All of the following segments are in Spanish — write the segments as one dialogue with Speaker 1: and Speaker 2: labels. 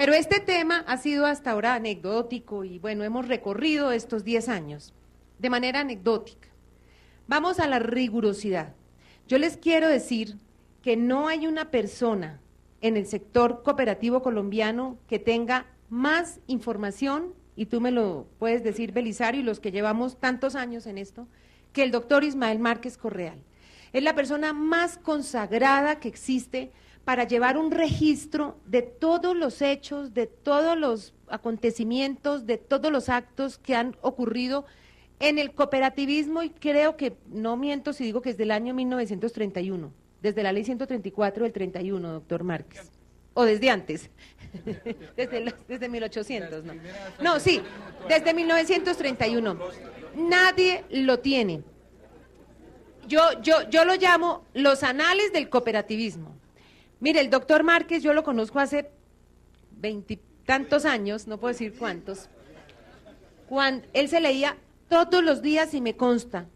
Speaker 1: Pero este tema ha sido hasta ahora anecdótico y bueno, hemos recorrido estos 10 años de manera anecdótica. Vamos a la rigurosidad. Yo les quiero decir que no hay una persona en el sector cooperativo colombiano que tenga más información, y tú me lo puedes decir, Belisario, y los que llevamos tantos años en esto, que el doctor Ismael Márquez Correal. Es la persona más consagrada que existe para llevar un registro de todos los hechos, de todos los acontecimientos, de todos los actos que han ocurrido en el cooperativismo, y creo que, no miento si digo que es del año 1931, desde la ley 134 del 31, doctor Márquez, o desde antes, desde 1800, ¿no? No, sí, desde 1931, nadie lo tiene. Yo lo llamo los anales del cooperativismo. Mire, el doctor Márquez yo lo conozco hace 20 y tantos años, no puedo decir cuántos, cuando él se leía todos los días, y me consta,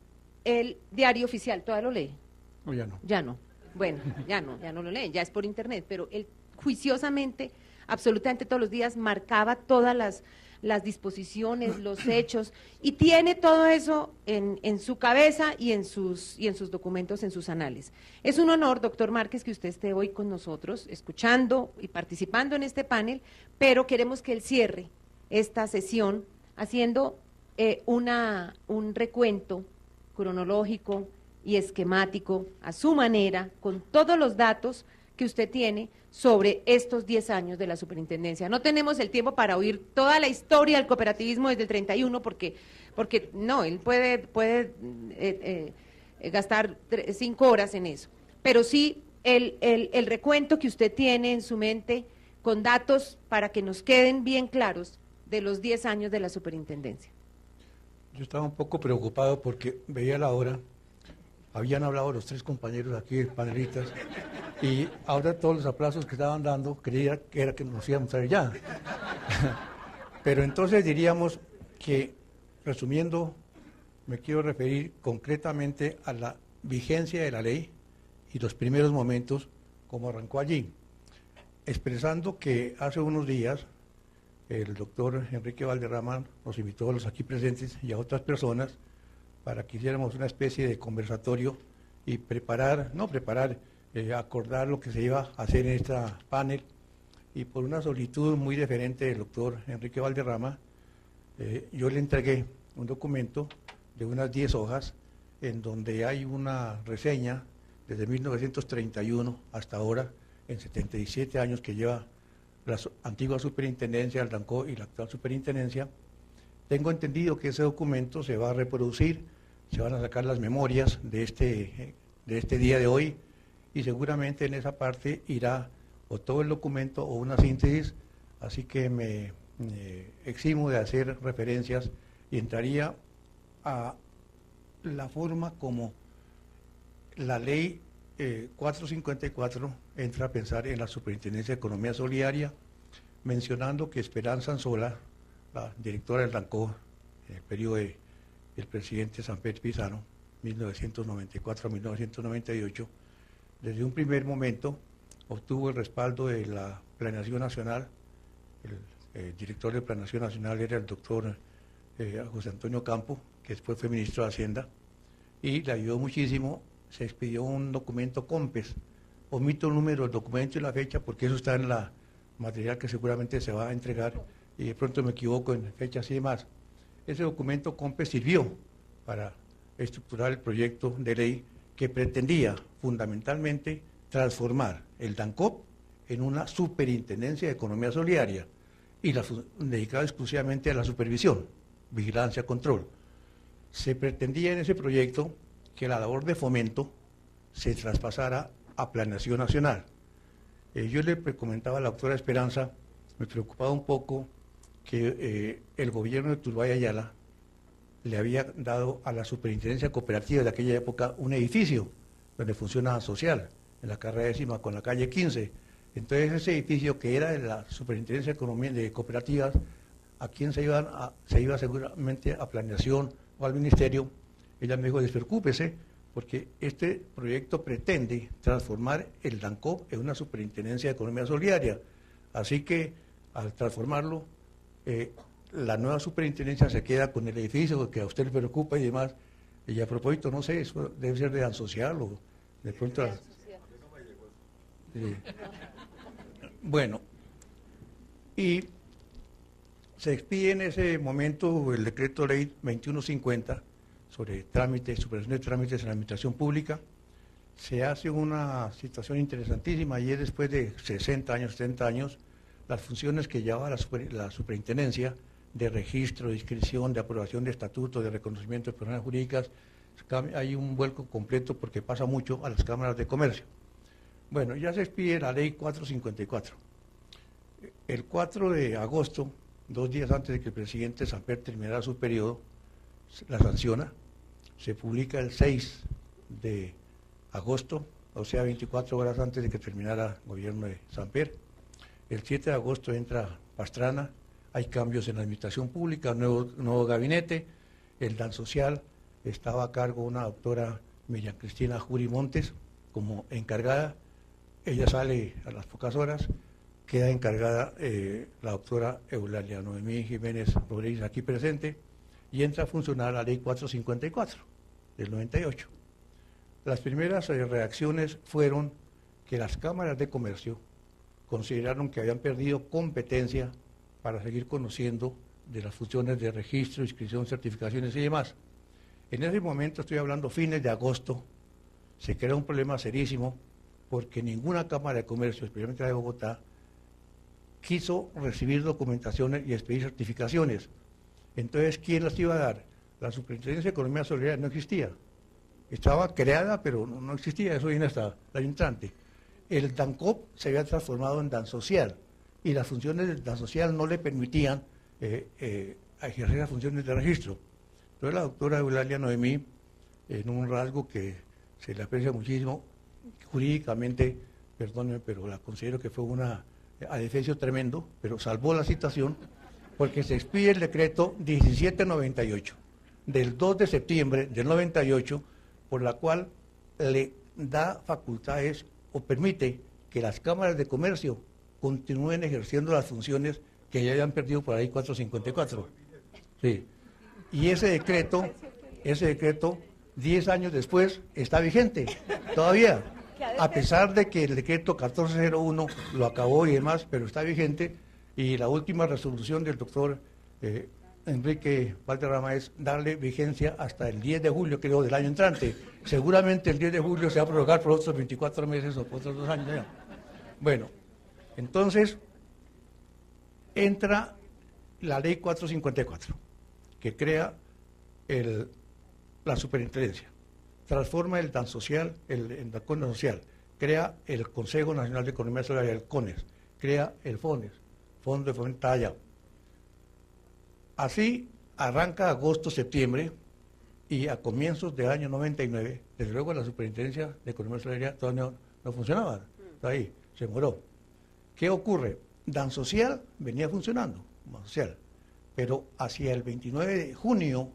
Speaker 1: el diario oficial. ¿Todavía lo lee?
Speaker 2: No, ya no.
Speaker 1: Ya no. Bueno, ya no lo leen, ya es por internet, pero él juiciosamente, absolutamente todos los días, marcaba todas las disposiciones, los hechos, y tiene todo eso en su cabeza y en sus documentos, en sus anales. Es un honor, doctor Márquez, que usted esté hoy con nosotros, escuchando y participando en este panel, pero queremos que él cierre esta sesión haciendo un recuento cronológico y esquemático a su manera, con todos los datos que usted tiene sobre estos 10 años de la superintendencia. No tenemos el tiempo para oír toda la historia del cooperativismo desde el 31, porque no, él puede gastar 5 horas en eso, pero sí el recuento que usted tiene en su mente con datos para que nos queden bien claros de los 10 años de la superintendencia.
Speaker 2: Yo estaba un poco preocupado porque veía la hora, habían hablado los 3 compañeros aquí, panelistas, y ahora todos los aplausos que estaban dando, creía que era que nos íbamos a ir ya. Pero entonces diríamos que, resumiendo, me quiero referir concretamente a la vigencia de la ley y los primeros momentos, como arrancó allí, expresando que hace unos días el doctor Enrique Valderrama nos invitó a los aquí presentes y a otras personas para que hiciéramos una especie de conversatorio y acordar lo que se iba a hacer en esta panel. Y por una solicitud muy diferente del doctor Enrique Valderrama, yo le entregué un documento de unas 10 hojas en donde hay una reseña desde 1931 hasta ahora, en 77 años que lleva la antigua superintendencia, el DANCO, y la actual superintendencia. Tengo entendido que ese documento se va a reproducir, se van a sacar las memorias de este día de hoy, y seguramente en esa parte irá o todo el documento o una síntesis, así que me eximo de hacer referencias y entraría a la forma como la ley 454 entra a pensar en la Superintendencia de Economía Solidaria, mencionando que Esperanza Anzola, la directora del DANCO, en el periodo del presidente Samper Pizarro, 1994 a 1998, desde un primer momento obtuvo el respaldo de la Planeación Nacional. El director de Planeación Nacional era el doctor José Antonio Campo, que después fue ministro de Hacienda, y le ayudó muchísimo. Se expidió un documento COMPES, omito el número del documento y la fecha porque eso está en la material que seguramente se va a entregar, y de pronto me equivoco en fechas y demás. Ese documento COMPES sirvió para estructurar el proyecto de ley que pretendía fundamentalmente transformar el DANCOP en una superintendencia de economía solidaria y dedicada exclusivamente a la supervisión, vigilancia, control. Se pretendía en ese proyecto que la labor de fomento se traspasara a Planeación Nacional. Yo le comentaba a la doctora Esperanza, me preocupaba un poco que el gobierno de Turbay Ayala le había dado a la superintendencia cooperativa de aquella época un edificio donde funciona social, en la carrera 10ª con la calle 15. Entonces ese edificio que era de la superintendencia de cooperativas, ¿a quién se iba seguramente? A Planeación o al ministerio. Ella me dijo, despreocúpese, porque este proyecto pretende transformar el DANCOP en una superintendencia de economía solidaria. Así que al transformarlo, la nueva superintendencia se queda con el edificio que a usted le preocupa y demás. Y a propósito, no sé, eso debe ser de Ansocial o de pronto... Sí. Bueno, y se expide en ese momento el decreto ley 2150 sobre trámites, superación de trámites en la administración pública. Se hace una situación interesantísima y es después de 60 años, 70 años, las funciones que lleva la superintendencia de registro, de inscripción, de aprobación de estatutos, de reconocimiento de personas jurídicas, hay un vuelco completo porque pasa mucho a las cámaras de comercio. Bueno, ya se expide la ley 454. El 4 de agosto, 2 días antes de que el presidente Samper terminara su periodo, la sanciona, se publica el 6 de agosto, o sea, 24 horas antes de que terminara el gobierno de Samper. El 7 de agosto entra Pastrana, hay cambios en la administración pública, nuevo gabinete, el Dan Social estaba a cargo una doctora Miriam Cristina Juri Montes como encargada, ella sale a las pocas horas, queda encargada la doctora Eulalia Noemí Jiménez Rodríguez aquí presente y entra a funcionar la ley 454 del 98. Las primeras reacciones fueron que las cámaras de comercio consideraron que habían perdido competencia para seguir conociendo de las funciones de registro, inscripción, certificaciones y demás. En ese momento, estoy hablando fines de agosto, se crea un problema serísimo porque ninguna Cámara de Comercio, especialmente la de Bogotá, quiso recibir documentaciones y expedir certificaciones. Entonces, ¿quién las iba a dar? La Superintendencia de Economía Solidaria no existía. Estaba creada, pero no existía, eso viene hasta el año entrante. El DANCOP se había transformado en Dan Social y las funciones del Dan Social no le permitían ejercer las funciones de registro. Entonces la doctora Eulalia Noemí, en un rasgo que se le aprecia muchísimo, jurídicamente, perdónenme, pero la considero que fue una adefesio tremendo, pero salvó la situación, porque se expide el decreto 1798 del 2 de septiembre del 98, por la cual le da facultades o permite que las cámaras de comercio continúen ejerciendo las funciones que ya habían perdido por ahí 454. Sí. Y ese decreto, 10 años después, está vigente, todavía, a pesar de que el decreto 1401 lo acabó y demás, pero está vigente, y la última resolución del doctor Enrique Valderrama es darle vigencia hasta el 10 de julio, creo, del año entrante. Seguramente el 10 de julio se va a prorrogar por otros 24 meses o por otros 2 años. Ya. Bueno, entonces entra la ley 454, que crea la superintendencia, transforma el DAN social, el DACON social, crea el Consejo Nacional de Economía Solidaria, el CONES, crea el FONES, Fondo de Fomento Talla. Así arranca agosto, septiembre, y a comienzos del año 99, desde luego la Superintendencia de Economía Solidaria todavía no funcionaba, ahí, se demoró. ¿Qué ocurre? Dan Social venía funcionando, Dan Social, pero hacia el 29 de junio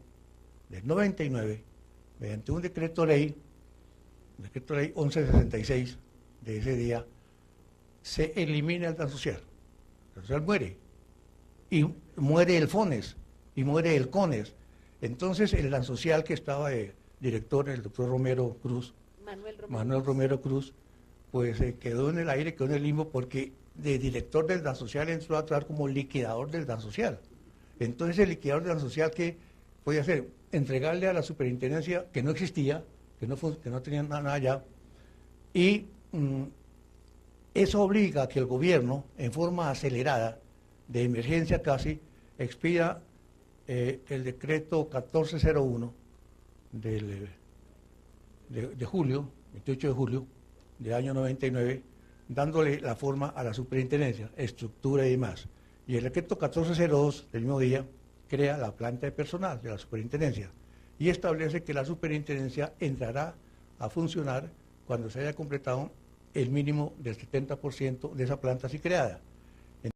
Speaker 2: del 99, mediante un decreto ley 1166 de ese día, se elimina el Dan Social. El Dan Social muere, y muere el FONES, y muere el CONES. Entonces el Dan Social, que estaba de director, el doctor Romero Cruz, Manuel Romero Cruz, pues quedó en el aire, quedó en el limbo, porque de director del Dan Social entró a actuar como liquidador del Dan Social. Entonces el liquidador del Dan Social, ¿qué podía hacer? Entregarle a la superintendencia, que no existía, que no tenía nada allá, y eso obliga a que el gobierno, en forma acelerada, de emergencia casi, expida el decreto 1401 de julio, 28 de julio del año 99, dándole la forma a la superintendencia, estructura y demás. Y el decreto 1402 del mismo día crea la planta de personal de la superintendencia y establece que la superintendencia entrará a funcionar cuando se haya completado el mínimo del 70% de esa planta así creada.